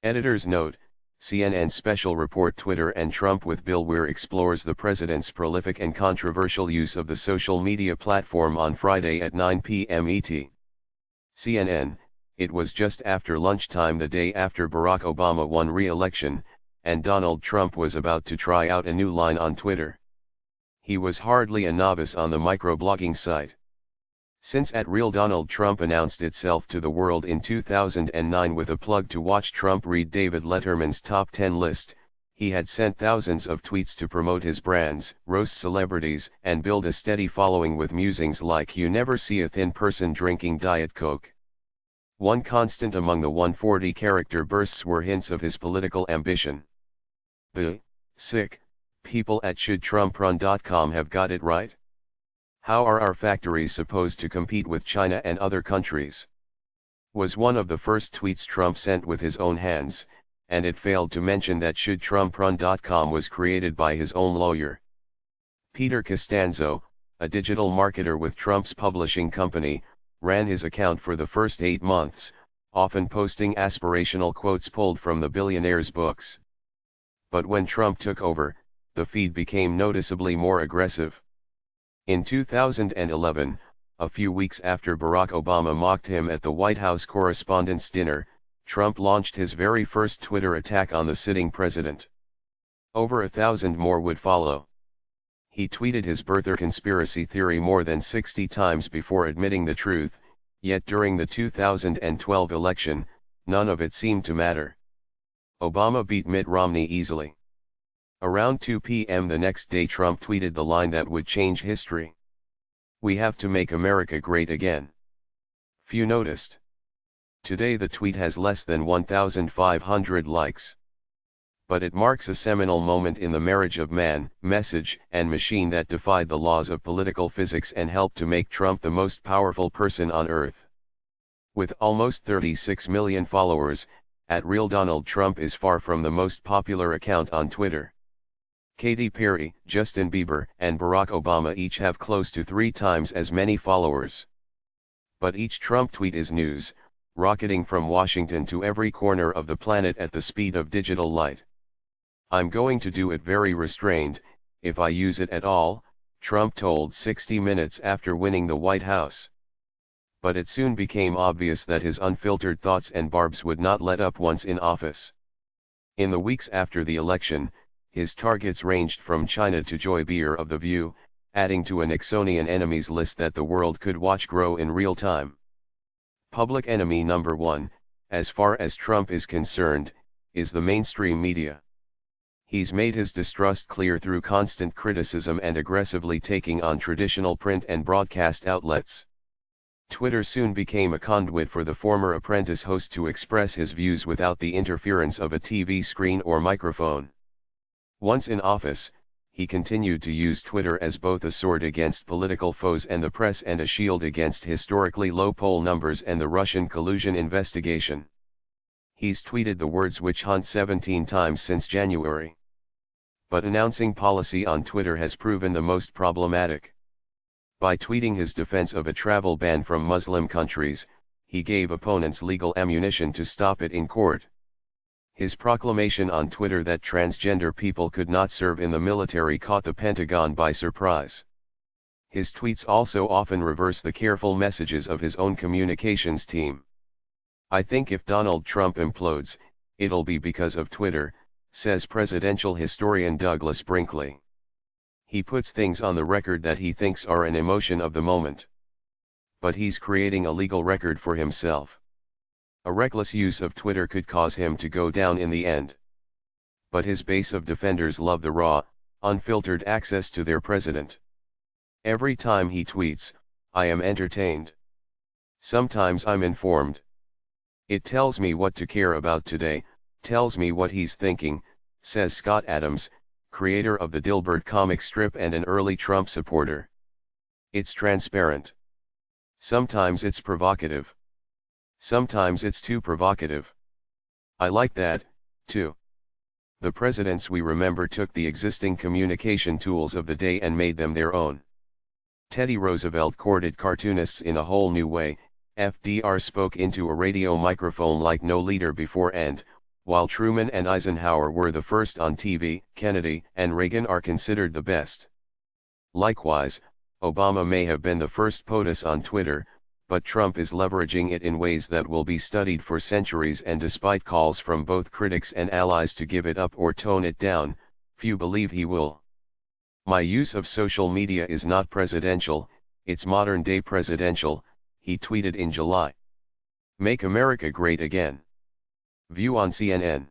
Editor's note: CNN special report Twitter and Trump with Bill Weir explores the president's prolific and controversial use of the social media platform on Friday at 9 p.m. ET. CNN: It was just after lunchtime the day after Barack Obama won re-election, and Donald Trump was about to try out a new line on Twitter. He was hardly a novice on the microblogging site. Since @RealDonaldTrump announced itself to the world in 2009 with a plug to watch Trump read David Letterman's top 10 list, he had sent thousands of tweets to promote his brands, roast celebrities, and build a steady following with musings like "You never see a thin person drinking Diet Coke." One constant among the 140-character bursts were hints of his political ambition. The sick people at shouldtrumprun.com have got it right? How are our factories supposed to compete with China and other countries? Was one of the first tweets Trump sent with his own hands, and it failed to mention that shouldtrumprun.com was created by his own lawyer. Peter Costanzo, a digital marketer with Trump's publishing company, ran his account for the first 8 months, often posting aspirational quotes pulled from the billionaire's books. But when Trump took over, the feed became noticeably more aggressive. In 2011, a few weeks after Barack Obama mocked him at the White House Correspondents' Dinner, Trump launched his very first Twitter attack on the sitting president. Over 1,000 more would follow. He tweeted his birther conspiracy theory more than 60 times before admitting the truth, yet during the 2012 election, none of it seemed to matter. Obama beat Mitt Romney easily. Around 2 p.m. the next day Trump tweeted the line that would change history. "We have to make America great again." Few noticed. Today the tweet has less than 1,500 likes. But it marks a seminal moment in the marriage of man, message, and machine that defied the laws of political physics and helped to make Trump the most powerful person on earth. With almost 36 million followers, @RealDonaldTrump is far from the most popular account on Twitter. Katy Perry, Justin Bieber, and Barack Obama each have close to 3 times as many followers. But each Trump tweet is news, rocketing from Washington to every corner of the planet at the speed of digital light. "I'm going to do it very restrained, if I use it at all," Trump told 60 Minutes after winning the White House. But it soon became obvious that his unfiltered thoughts and barbs would not let up once in office. In the weeks after the election, his targets ranged from China to Joy Behar of The View, adding to a Nixonian enemies list that the world could watch grow in real time. Public enemy number one, as far as Trump is concerned, is the mainstream media. He's made his distrust clear through constant criticism and aggressively taking on traditional print and broadcast outlets. Twitter soon became a conduit for the former Apprentice host to express his views without the interference of a TV screen or microphone. Once in office, he continued to use Twitter as both a sword against political foes and the press and a shield against historically low poll numbers and the Russian collusion investigation. He's tweeted the words "witch hunt" 17 times since January. But announcing policy on Twitter has proven the most problematic. By tweeting his defense of a travel ban from Muslim countries, he gave opponents legal ammunition to stop it in court. His proclamation on Twitter that transgender people could not serve in the military caught the Pentagon by surprise. His tweets also often reverse the careful messages of his own communications team. "I think if Donald Trump implodes, it'll be because of Twitter," says presidential historian Douglas Brinkley. He puts things on the record that he thinks are an emotion of the moment. But he's creating a legal record for himself. A reckless use of Twitter could cause him to go down in the end. But his base of defenders love the raw, unfiltered access to their president. Every time he tweets, "I am entertained. Sometimes I'm informed. It tells me what to care about today, tells me what he's thinking," says Scott Adams, creator of the Dilbert comic strip and an early Trump supporter. "It's transparent. Sometimes it's provocative. Sometimes it's too provocative. I like that, too." The presidents we remember took the existing communication tools of the day and made them their own. Teddy Roosevelt courted cartoonists in a whole new way. FDR spoke into a radio microphone like no leader before, and, While Truman and Eisenhower were the first on TV, Kennedy and Reagan are considered the best. Likewise, Obama may have been the first POTUS on Twitter, but Trump is leveraging it in ways that will be studied for centuries, and despite calls from both critics and allies to give it up or tone it down, few believe he will. My use of social media is not presidential, it's modern-day presidential, he tweeted in July. Make America Great Again. View on CNN.